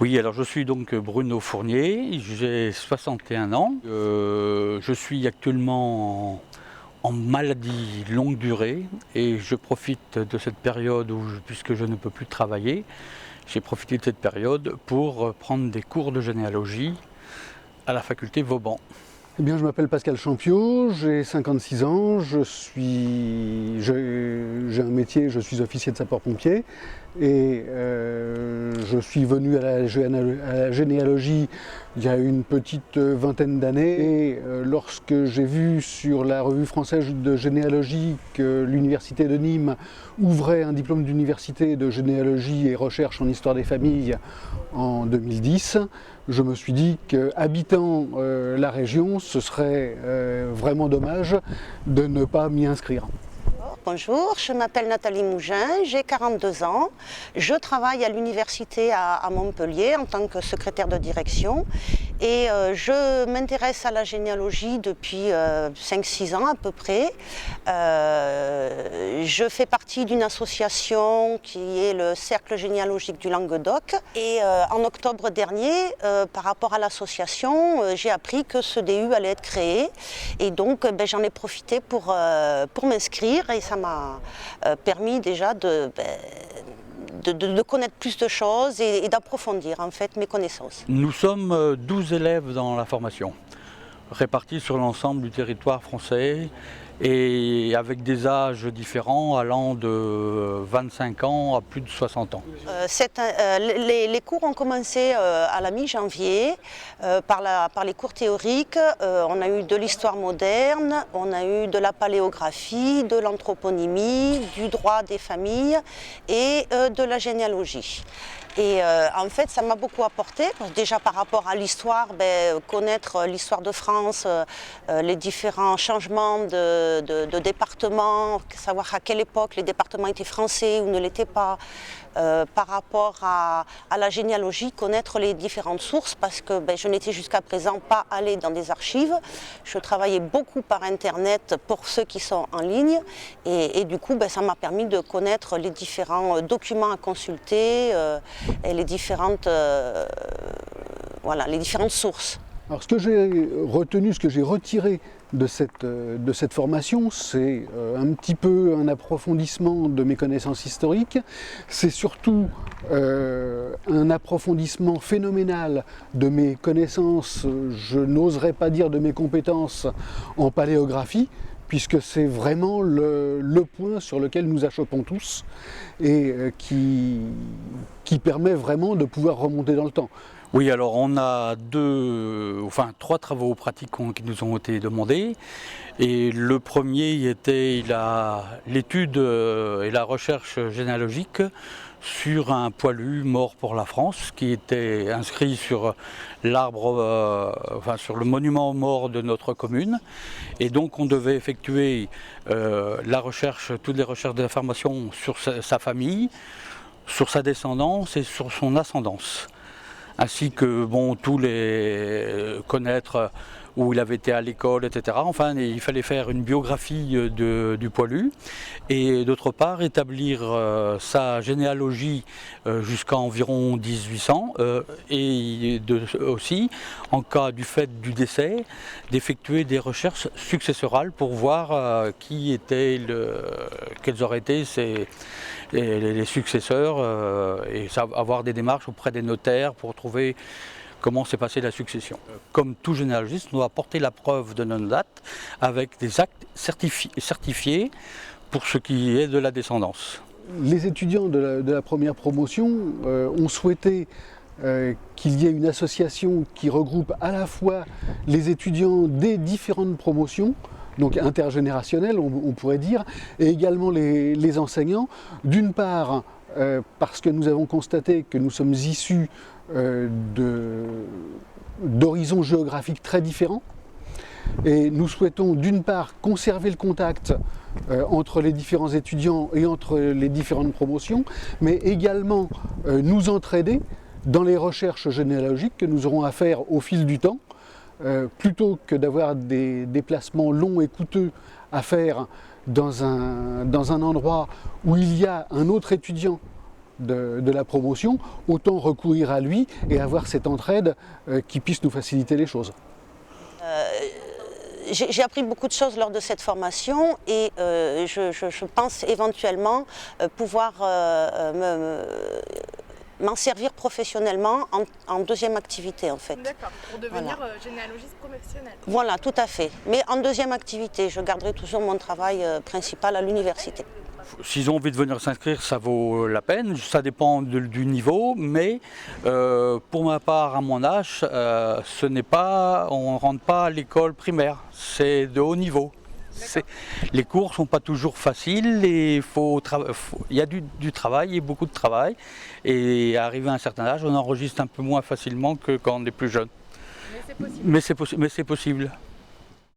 Oui, alors je suis donc Bruno Fournier, j'ai 61 ans. Je suis actuellement en maladie longue durée et je profite de cette période puisque je ne peux plus travailler, j'ai profité de cette période pour prendre des cours de généalogie à la faculté Vauban. Eh bien, je m'appelle Pascal Champiot, j'ai 56 ans, j'ai un métier, je suis officier de sapeur-pompier et je suis venu à la généalogie il y a une petite vingtaine d'années et lorsque j'ai vu sur la revue française de généalogie que l'université de Nîmes ouvrait un diplôme d'université de généalogie et recherche en histoire des familles en 2010, je me suis dit qu'habitant la région, ce serait vraiment dommage de ne pas m'y inscrire. Bonjour, je m'appelle Nathalie Mougin, j'ai 42 ans. Je travaille à l'université à Montpellier en tant que secrétaire de direction et je m'intéresse à la généalogie depuis 5-6 ans à peu près. Je fais partie d'une association qui est le Cercle généalogique du Languedoc et en octobre dernier, par rapport à l'association, j'ai appris que ce DU allait être créé et donc j'en ai profité pour m'inscrire et ça m'a permis déjà de connaître plus de choses et d'approfondir en fait mes connaissances. Nous sommes 12 élèves dans la formation, répartis sur l'ensemble du territoire français et avec des âges différents allant de 25 ans à plus de 60 ans. Les cours ont commencé à la mi-janvier par les cours théoriques. On a eu de l'histoire moderne, on a eu de la paléographie, de l'anthroponymie, du droit des familles et de la généalogie. Et en fait, ça m'a beaucoup apporté, déjà par rapport à l'histoire, connaître l'histoire de France, les différents changements de départements, savoir à quelle époque les départements étaient français ou ne l'étaient pas, par rapport à la généalogie, connaître les différentes sources, parce que je n'étais jusqu'à présent pas allée dans des archives. Je travaillais beaucoup par Internet pour ceux qui sont en ligne, et du coup, ça m'a permis de connaître les différents documents à consulter et les différentes sources. Alors ce que j'ai retenu, ce que j'ai retiré de cette formation, c'est un petit peu un approfondissement de mes connaissances historiques, c'est surtout un approfondissement phénoménal de mes connaissances, je n'oserais pas dire de mes compétences en paléographie, puisque c'est vraiment le point sur lequel nous achoppons tous et qui permet vraiment de pouvoir remonter dans le temps. Oui, alors on a trois travaux pratiques qui nous ont été demandés. Et le premier était l'étude et la recherche généalogique sur un poilu mort pour la France qui était inscrit sur sur le monument aux morts de notre commune. Et donc on devait effectuer toutes les recherches d'informations sur sa famille, sur sa descendance et sur son ascendance. Ainsi que connaître où il avait été à l'école, etc. Enfin, il fallait faire une biographie du poilu et d'autre part établir sa généalogie jusqu'à environ 1800 et aussi, en cas du fait du décès, d'effectuer des recherches successorales pour voir quels auraient été les successeurs et avoir des démarches auprès des notaires pour trouver comment s'est passée la succession. Comme tout généalogiste, on doit apporter la preuve de notre date avec des actes certifiés pour ce qui est de la descendance. Les étudiants de la première promotion ont souhaité qu'il y ait une association qui regroupe à la fois les étudiants des différentes promotions, donc intergénérationnelles on pourrait dire, et également les enseignants, d'une part parce que nous avons constaté que nous sommes issus d'horizons géographiques très différents et nous souhaitons d'une part conserver le contact entre les différents étudiants et entre les différentes promotions, mais également nous entraider dans les recherches généalogiques que nous aurons à faire au fil du temps, plutôt que d'avoir des déplacements longs et coûteux à faire dans un endroit où il y a un autre étudiant de la promotion, autant recourir à lui et avoir cette entraide qui puisse nous faciliter les choses. J'ai appris beaucoup de choses lors de cette formation et je pense éventuellement pouvoir m'en servir professionnellement en deuxième activité en fait. D'accord, pour devenir généalogiste professionnel. Voilà, tout à fait. Mais en deuxième activité, je garderai toujours mon travail principal à l'université. S'ils ont envie de venir s'inscrire, ça vaut la peine, ça dépend du niveau, mais pour ma part, à mon âge, on ne rentre pas à l'école primaire, c'est de haut niveau. Les cours ne sont pas toujours faciles et il y a du travail et beaucoup de travail. Et arrivé à un certain âge, on enregistre un peu moins facilement que quand on est plus jeune. Mais c'est possible. Mais c'est possible.